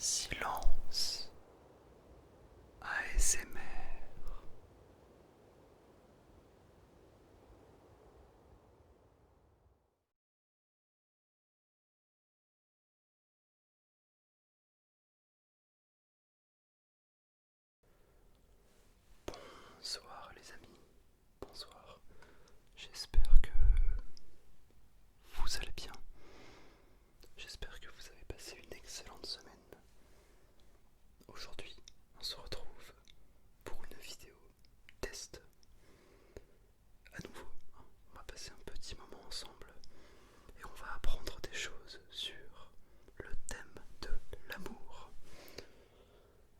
Silence. ASMR. Bonsoir les amis, bonsoir. J'espère que vous allez bien. J'espère que vous avez passé une excellente semaine. Aujourd'hui, on se retrouve pour une vidéo test. À nouveau, on va passer un petit moment ensemble et on va apprendre des choses sur le thème de l'amour.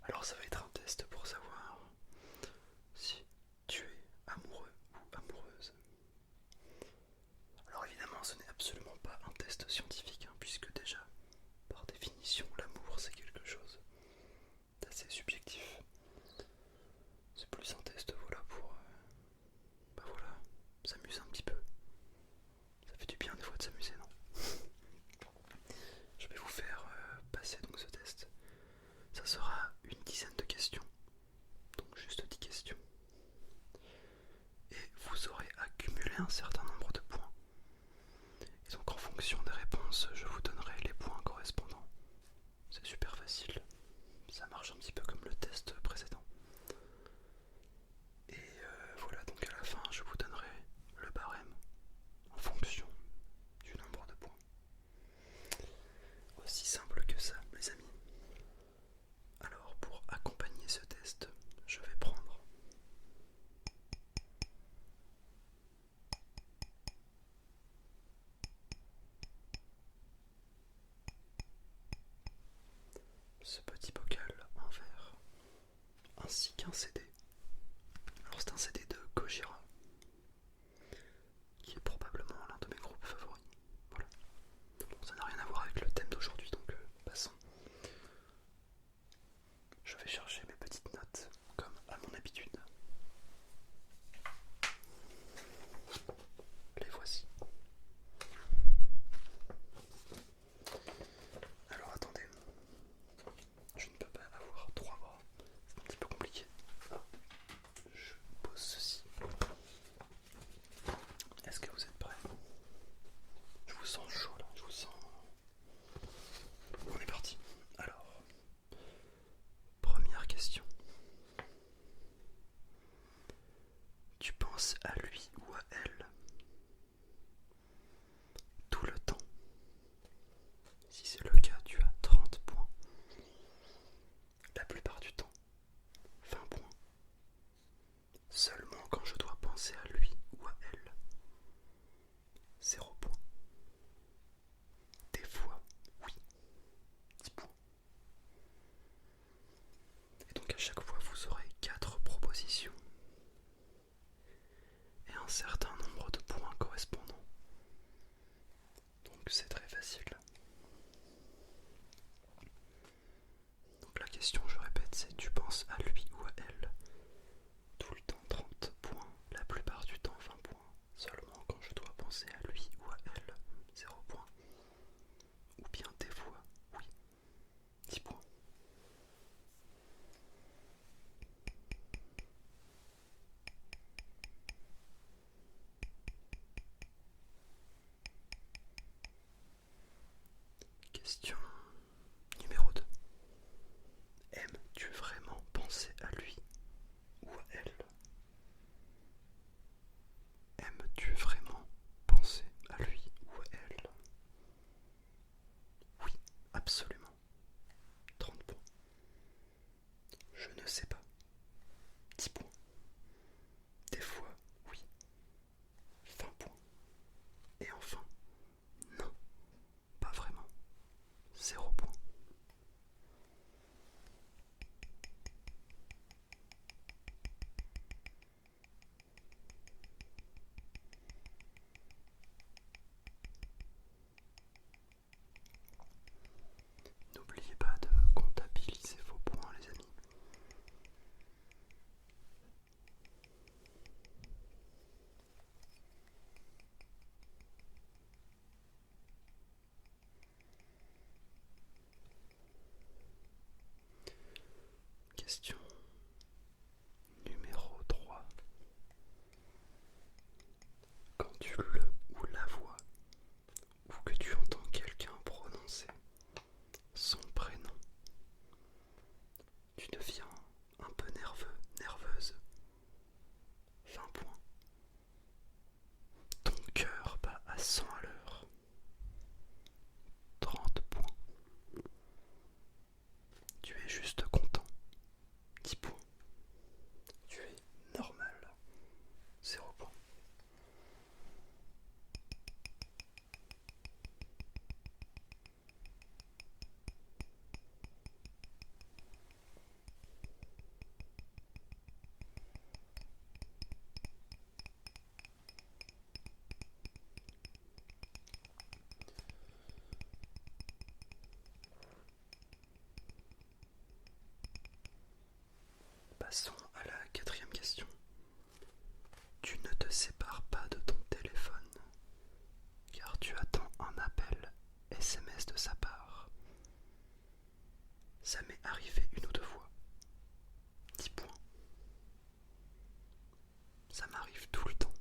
Alors ça va être un test pour savoir si tu es amoureux ou amoureuse. Alors évidemment, ce n'est absolument pas un test scientifique, puisque déjà, par définition, l'amour c'est quelque chose d'assez subjectif. C'est plus un test, voilà, pour voilà, s'amuser un petit peu. Ça fait du bien des fois de s'amuser, non? Je vais vous faire passer donc ce test. Ça sera une dizaine de questions, donc juste 10 questions. Et vous aurez accumulé un certain nombre de points. Et donc en fonction des réponses, je vous donnerai les points correspondants. C'est super facile. Ça marche un petit peu comme le test précédent. Et voilà, donc à la fin, je vous donnerai le barème en fonction du nombre de points. Aussi simple que ça, les amis. Alors, pour accompagner ce test, je vais prendre ce petit bocal en verre, ainsi qu'un CD. Alors, c'est un CD de Gojira, qui est probablement l'un de mes groupes favoris. Voilà. Bon, ça n'a rien à voir avec le thème d'aujourd'hui, donc passons. Je vais chercher mes petites notes, comme à mon habitude. Les voici. Alors attendez, je ne peux pas avoir trois bras, c'est un petit peu compliqué. Je pose ceci. Est-ce que vous êtes prêts? Je vous sens chaud là, je vous sens... On est parti. Alors, première question. Tu penses à lui ou à elle tout le temps? Si c'est le cas, tu as 30 points. La plupart du temps, 20 points. Seulement quand je dois penser à lui ou à elle, 0 points. Des fois, oui, 10 points. Et donc à chaque fois, vous aurez 4 propositions et un certain nombre de points correspondants. Donc c'est très facile. Donc la question, je répète, c'est tu penses à lui ou à elle tout le temps 30 points, la plupart du temps 20 points. Seulement quand je dois penser à lui ou à elle, 0 points. Ou bien des fois, oui, 10 points. Question numéro 2. Aimes-tu vraiment penser à lui ou à elle? Aimes-tu vraiment penser à lui ou à elle? Oui, absolument. 30 points. Je ne sais pas. 10 points. Des fois, oui. 20 points. Et enfin, non, pas vraiment. Question numéro 3. Quand tu le ou la vois, ou que tu entends quelqu'un prononcer son prénom, tu deviens un peu nerveux, nerveuse. 20 points. Ton cœur bat à 100 à l'heure. 30 points. Tu es juste content. 10 points. Tu es normal. 0 points. Passons à la 4e question. Tu ne te sépares pas de ton téléphone, car tu attends un appel SMS de sa part. Ça m'est arrivé 1 ou 2 fois. 10 points. Ça m'arrive tout le temps.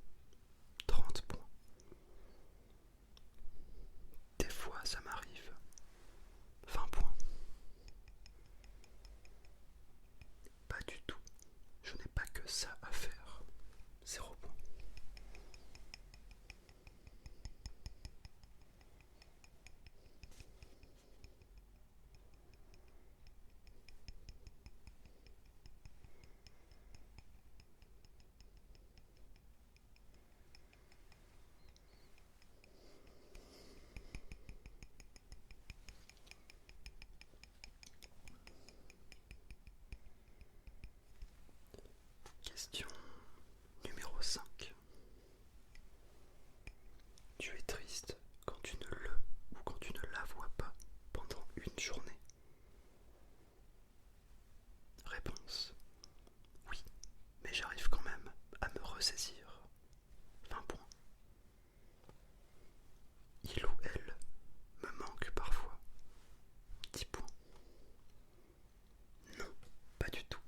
30 points. Des fois ça m'arrive. 20 points. Pas du tout. Je n'ai pas que ça à faire. 0 points. Question numéro 5. Tu es triste quand tu ne le ou quand tu ne la vois pas pendant une journée. Réponse. Oui, mais j'arrive quand même à me ressaisir. 20 points. Il ou elle me manque parfois. 10 points. Non, pas du tout.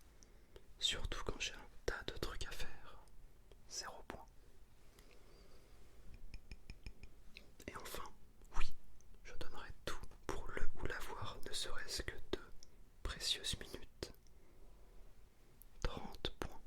Surtout quand j'ai un tas de trucs à faire. 0 points. Et enfin, oui, je donnerai tout pour le ou la voir, ne serait-ce que 2 précieuses minutes. 30 points.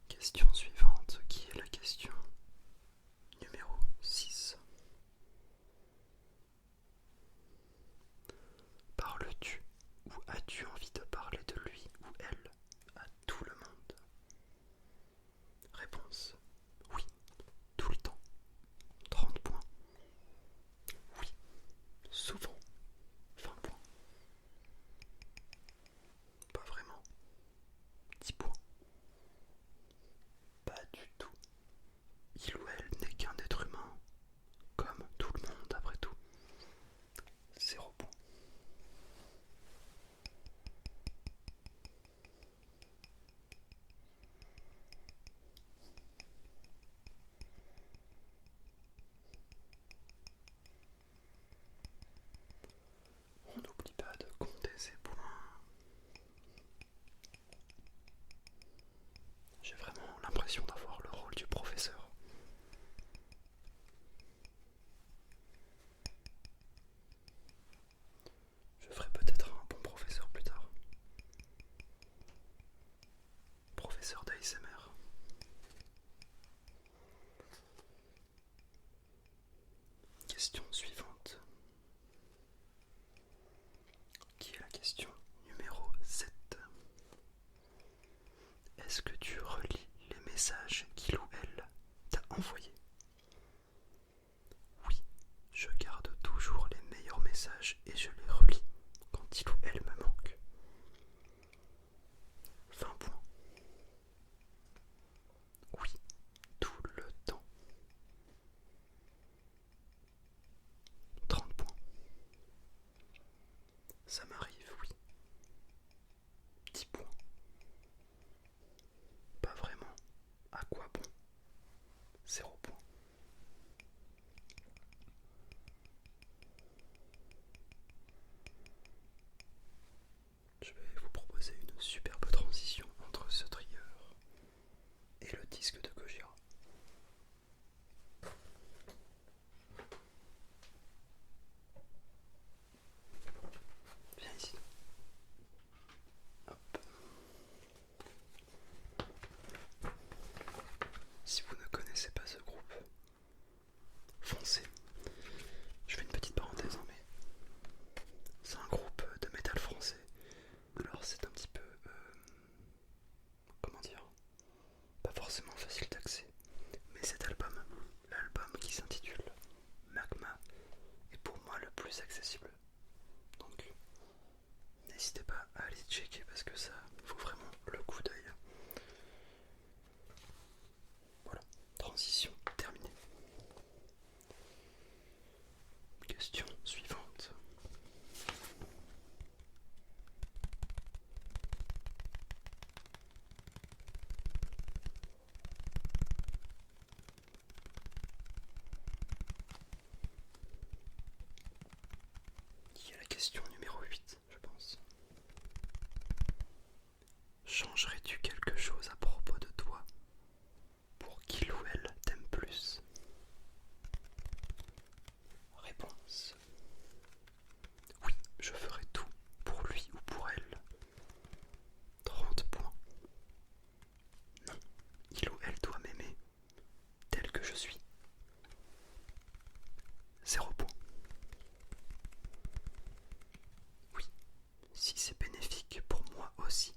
Question suivante, qui est la question numéro 6. Parles-tu ou as-tu envie de parler de lui ou elle à tout le monde? Réponse. Oui, tout le temps. 30 points. Oui, souvent. 20 points. Pas vraiment. 10 points. Pas du tout. Il ou elle n'est qu'un être humain, comme tout le monde après tout. 0 points. On n'oublie pas de compter ses points. J'ai vraiment l'impression d'avoir le rôle du professeur. Je ferai peut-être un bon professeur plus tard. Professeur d'ASMR. Question suivante, qui est la question numéro 7. Est-ce que tu relis les messages qu'il ou elle t'a envoyé. Oui, je garde toujours les meilleurs messages et je les relis quand il ou elle me manque. 20 points. Oui, tout le temps. 30 points. Ça m'arrive, oui. 10 points. Pas vraiment. À quoi bon? 0 points. Je vais vous proposer une superbe transition entre ce trieur et le disque de Gojira. Viens ici. Hop. Si vous ne connaissez pas ce groupe, foncez. Je fais une petite parenthèse, hein, mais c'est un groupe de métal français. Alors c'est un petit peu, comment dire, pas forcément facile d'accès. Mais cet album, l'album qui s'intitule Magma, est pour moi le plus accessible. Donc n'hésitez pas à aller checker parce que ça vaut vraiment le coup d'œil. Voilà, transition terminée. Question suivante. Il y a la question numéro 8, je pense. Changerais-tu quelque chose à propos de toi pour qu'il ou elle t'aime plus? Réponse. Oui, je ferai tout pour lui ou pour elle. 30 points. Non, il ou elle doit m'aimer tel que je suis. 0 points. Oui, si c'est bénéfique pour moi aussi.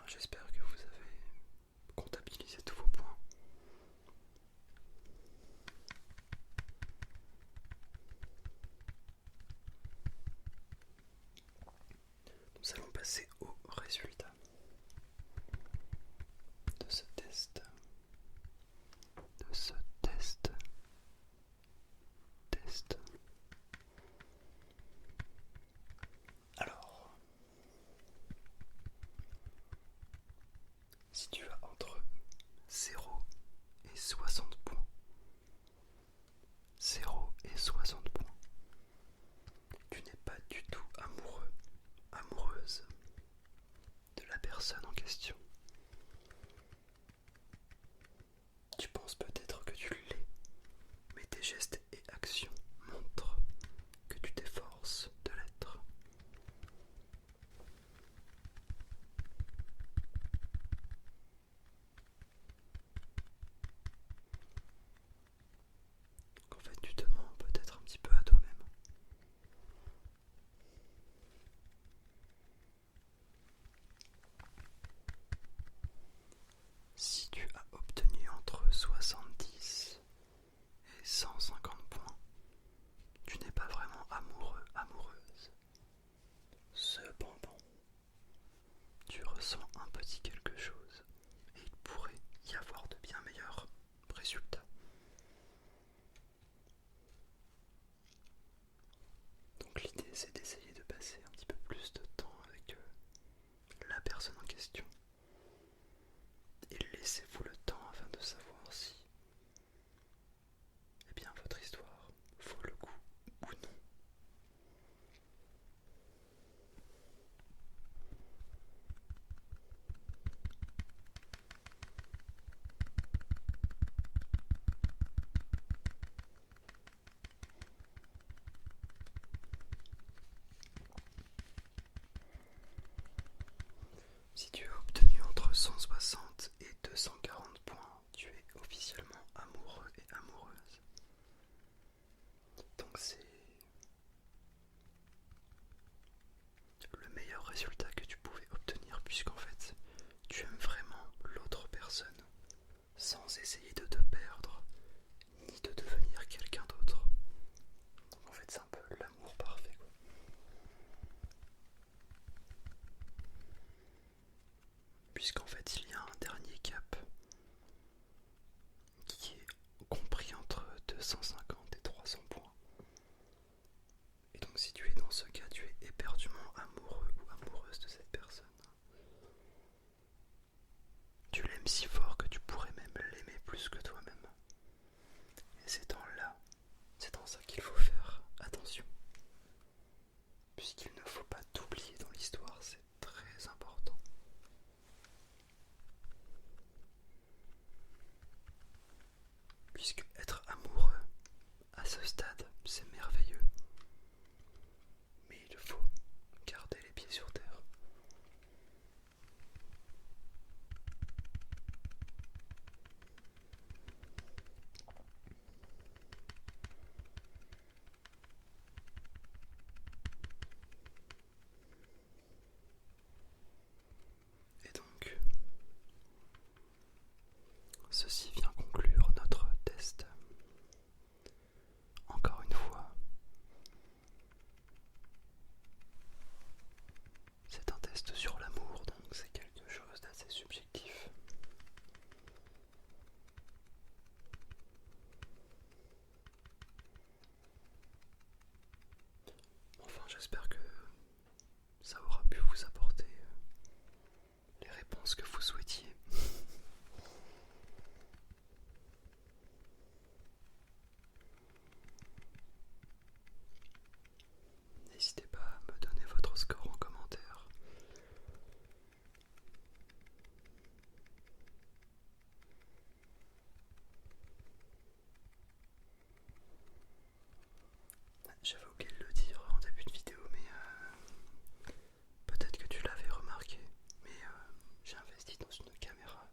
j'espère que vous avez comptabilisé tous vos points. Nous allons passer au résultat de ce test. Alors, si tu as entre 0 et 60 points, 0 et 60 points, tu n'es pas du tout amoureux, amoureuse de la personne en question. Tu penses peut-être que tu l'es, mais tes gestes et actions montrent que tu t'efforces de l'être. En fait, tu te mens peut-être un petit peu à toi-même. Si tu as obtenu entre 70 et 150 points, tu n'es pas vraiment amoureux, amoureuse. Cependant, tu ressens un petit quelque chose et il pourrait y avoir de bien meilleurs résultats. Donc l'idée c'est d'essayer de passer un petit peu plus de temps avec la personne en question. Et laissez-vous le temps afin de savoir si votre histoire vaut le coup ou non. Si tu as obtenu entre 160 et 240 points, tu es officiellement amoureux et amoureuse. Donc c'est le meilleur résultat que tu pouvais obtenir puisqu'en fait tu aimes vraiment l'autre personne sans essayer de te perdre ni de devenir quelqu'un d'autre. En fait c'est un peu l'amour parfait quoi. Puisqu'en fait il y a un dernier cap qui est compris entre 250 et 300 points. Et donc si tu es dans ce cas, tu es éperdument amoureux ou amoureuse de cette personne. Tu l'aimes si fort que tu pourrais même l'aimer plus que toi-même. Et c'est dans ça qu'il faut faire attention. Puisqu'il ne faut pas t'oublier dans l'histoire, c'est très important. Puisque être amoureux à ce stade, c'est merveilleux. Mais il faut garder les pieds sur terre. Et donc, ceci vient conclure notre test. Encore une fois, c'est un test sur l'amour, donc c'est quelque chose d'assez subjectif. Enfin, j'espère que ça aura pu vous apporter les réponses que vous souhaitiez. N'hésitez pas à me donner votre score en commentaire. J'avais oublié de le dire en début de vidéo, mais peut-être que tu l'avais remarqué, mais j'ai investi dans une caméra.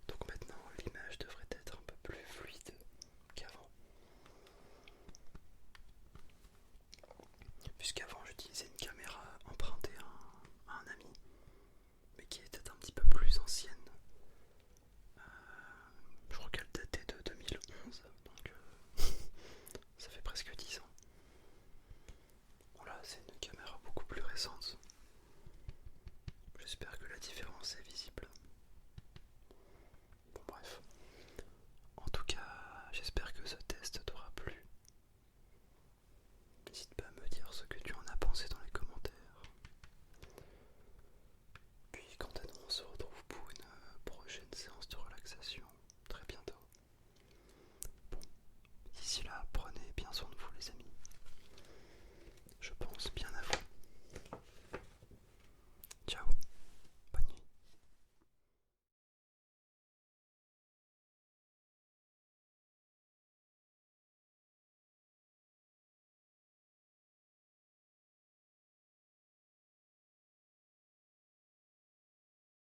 Donc maintenant l'image devrait être un peu plus fluide qu'avant. Puisqu'avant j'utilisais une caméra empruntée à un ami, mais qui était un pense bien.